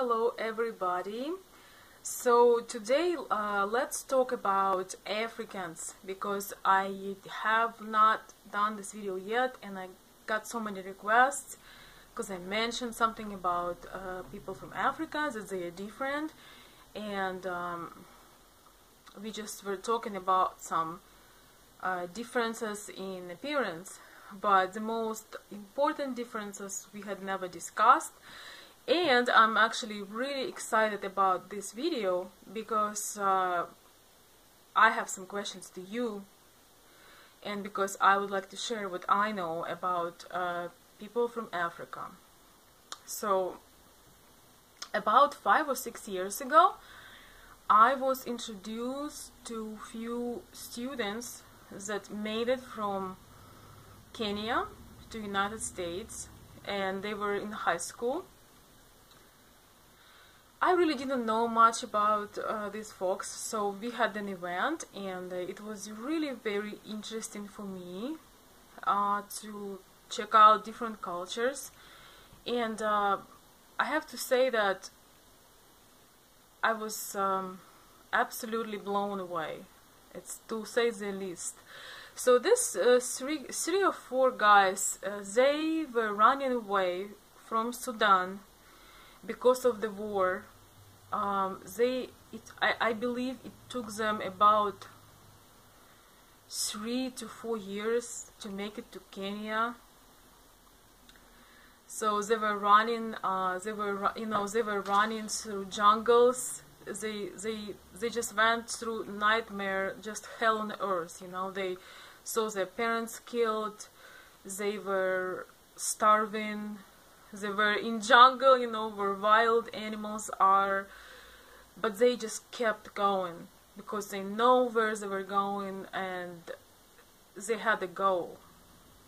hello everybody. So today let's talk about Africans, because I have not done this video yet and I got so many requests because I mentioned something about people from Africa, that they are different, and we just were talking about some differences in appearance, but the most important differences we had never discussed. And I'm actually really excited about this video because I have some questions to you, and because I would like to share what I know about people from Africa. So about 5 or 6 years ago, I was introduced to few students that made it from Kenya to United States, and they were in high school. I really didn't know much about these folks, so we had an event, and it was really very interesting for me to check out different cultures. And I have to say that I was absolutely blown away. It's to say the least. So this three or four guys, they were running away from Sudan because of the war. I believe it took them about 3 to 4 years to make it to Kenya. So they were running, they were running through jungles. They just went through nightmare, just hell on earth. They saw their parents killed. They were starving. They were in jungle, where wild animals are, but they just kept going because they know where they were going and they had a goal.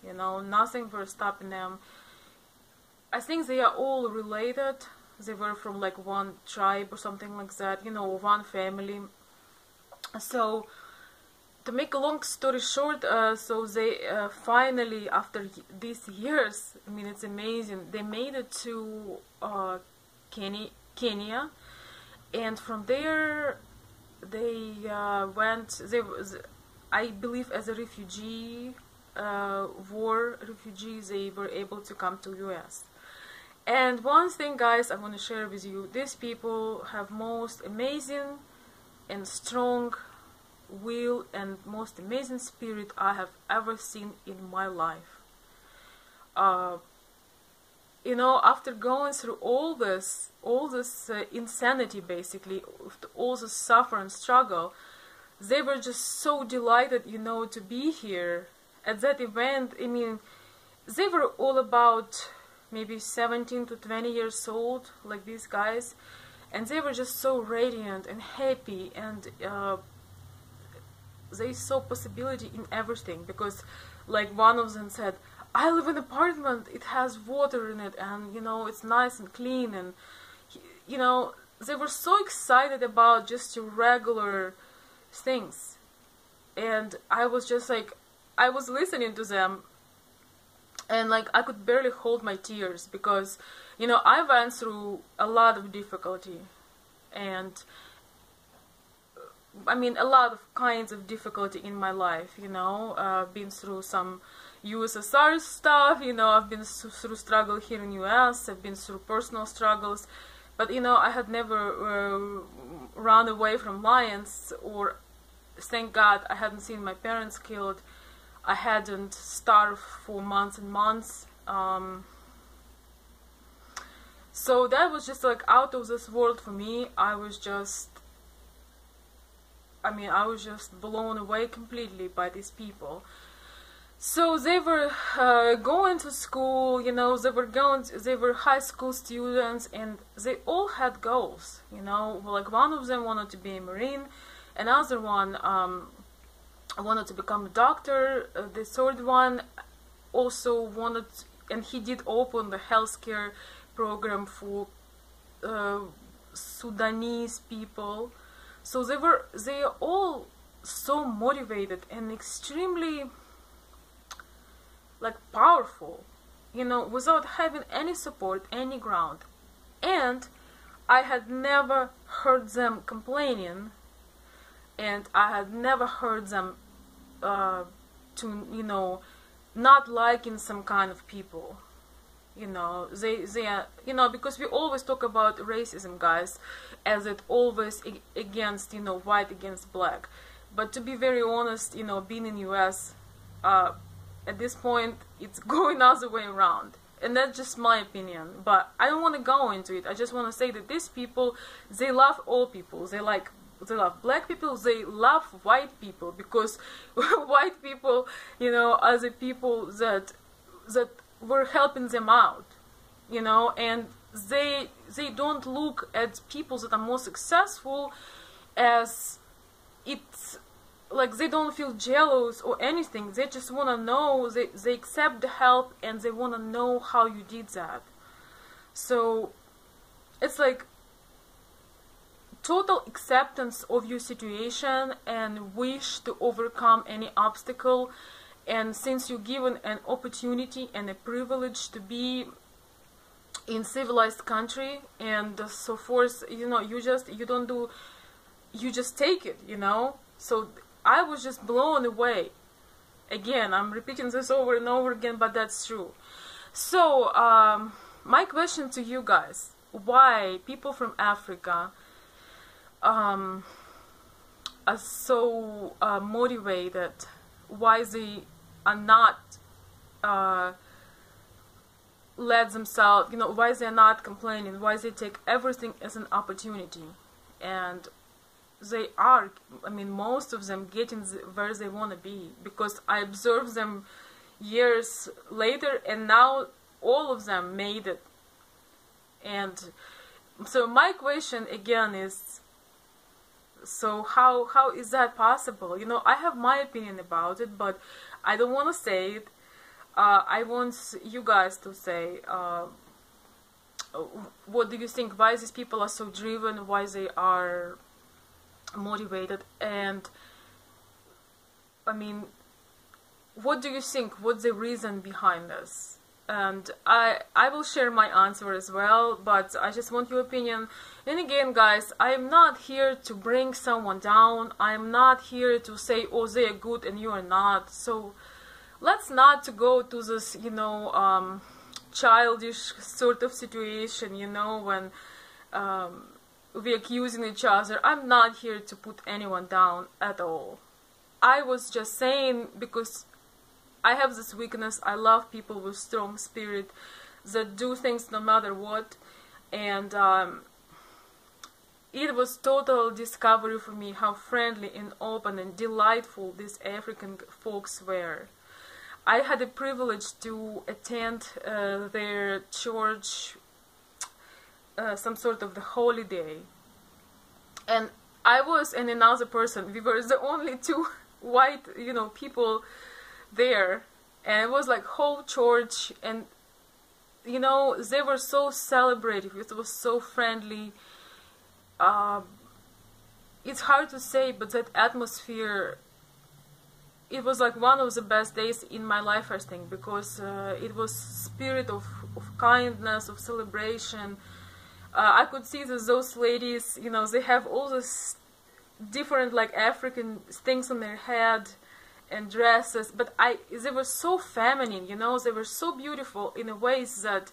Nothing was stopping them. I think they are all related. They were from like one tribe or something like that, one family. So to make a long story short, so they finally, after these years, I mean, it's amazing, they made it to Kenya, and from there they went, I believe as a refugee, war refugees, they were able to come to US. And one thing, guys, I want to share with you, these people have most amazing and strong will and most amazing spirit I have ever seen in my life. After going through all this insanity, basically, all this suffer and struggle, they were just so delighted, to be here at that event. I mean, they were all about maybe 17 to 20 years old, like these guys, and they were just so radiant and happy, and they saw possibility in everything, because like one of them said, I live in an apartment, it has water in it, and it's nice and clean, and they were so excited about just regular things. And I was just like, I was listening to them, and like I could barely hold my tears, because I went through a lot of difficulty, and I mean, a lot of kinds of difficulty in my life, I've been through some USSR stuff, I've been through struggle here in US, I've been through personal struggles, but I had never run away from lions, or thank God I hadn't seen my parents killed, I hadn't starved for months and months, so that was just like out of this world for me. I was just blown away completely by these people. So they were going to school, they were high school students, and they all had goals, like one of them wanted to be a Marine, another one wanted to become a doctor, the third one also wanted, and he did open the healthcare program for Sudanese people. So they are all so motivated and extremely like powerful, without having any support, any ground. And I had never heard them complaining, and I had never heard them to, you know, not liking some kind of people. You know, they are, you know, because we always talk about racism, guys, as it always against, you know, white against black. But to be very honest, you know, being in US, at this point, it's going other way around. And that's just my opinion. But I don't want to go into it. I just want to say that these people, they love all people. They love black people, they love white people, because white people, you know, are the people that were helping them out, you know, and they don't look at people that are more successful as it's like they don't feel jealous or anything. They just want to know, they accept the help and they want to know how you did that. So it's like total acceptance of your situation and wish to overcome any obstacle. And since you're given an opportunity and a privilege to be in civilized country and so forth, you know, you just take it, you know. So I was just blown away. Again, I'm repeating this over and over again, but that's true. So my question to you guys: why people from Africa are so motivated? Why they are not let themselves, you know, why they're not complaining, why they take everything as an opportunity? And they are, I mean, most of them getting where they want to be, because I observed them years later and now all of them made it. And so my question again is, so how is that possible? You know, I have my opinion about it, but I don't want to say it. I want you guys to say, what do you think? Why these people are so driven? Why they are motivated? And I mean, what do you think? What's the reason behind this? And I will share my answer as well, but I just want your opinion. And again, guys, I am not here to bring someone down. I am not here to say, oh, they are good and you are not. So let's not to go to this, you know, childish sort of situation, you know, when we're accusing each other. I'm not here to put anyone down at all. I was just saying, because I have this weakness. I love people with strong spirit that do things no matter what. And it was total discovery for me how friendly and open and delightful these African folks were. I had the privilege to attend their church, some sort of the holiday. And I was and another person, we were the only two white, you know, people there, and it was like whole church, and you know, they were so celebrative, it was so friendly. It's hard to say, but that atmosphere, it was like one of the best days in my life, I think, because it was spirit of kindness, of celebration. I could see that those ladies, you know, they have all this different like African things on their head and dresses, but they were so feminine, you know, they were so beautiful in a ways that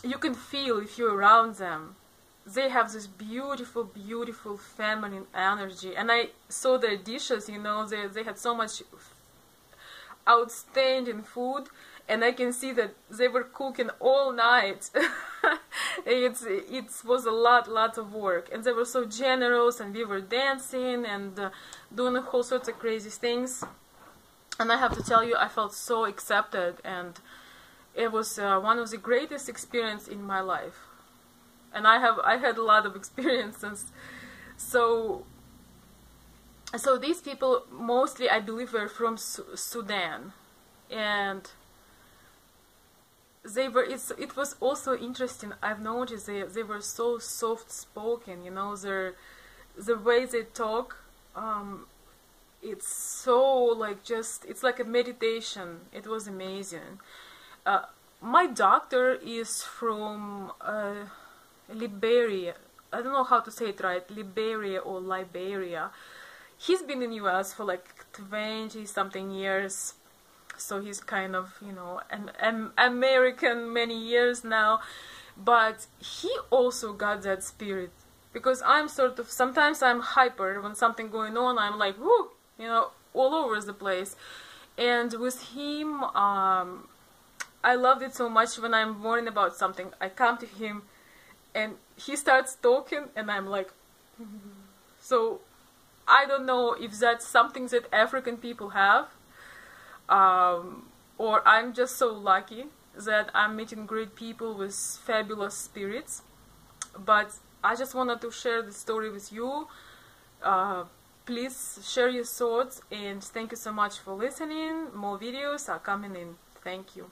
you can feel if you're around them. They have this beautiful, beautiful feminine energy, and I saw their dishes, you know, they had so much outstanding food, and I can see that they were cooking all night. It was a lot of work, and they were so generous, and we were dancing and doing all sorts of crazy things. And I have to tell you, I felt so accepted, and it was one of the greatest experiences in my life. And I had a lot of experiences. So these people mostly, I believe, were from Sudan, and they were. It was also interesting. I've noticed they were so soft spoken. You know, the way they talk. It's so like it's like a meditation. It was amazing. My doctor is from Liberia. I don't know how to say it right, Liberia or Liberia. He's been in US for like 20 something years, so he's kind of, you know, an American many years now, but he also got that spirit, because I'm sort of, sometimes I'm hyper when something going on, I'm like, whoo, you know, all over the place. And with him, I loved it so much. When I'm worrying about something, I come to him and he starts talking and I'm like, so I don't know if that's something that African people have, or I'm just so lucky that I'm meeting great people with fabulous spirits. But I just wanted to share the story with you. Please share your thoughts, and thank you so much for listening. More videos are coming in. Thank you.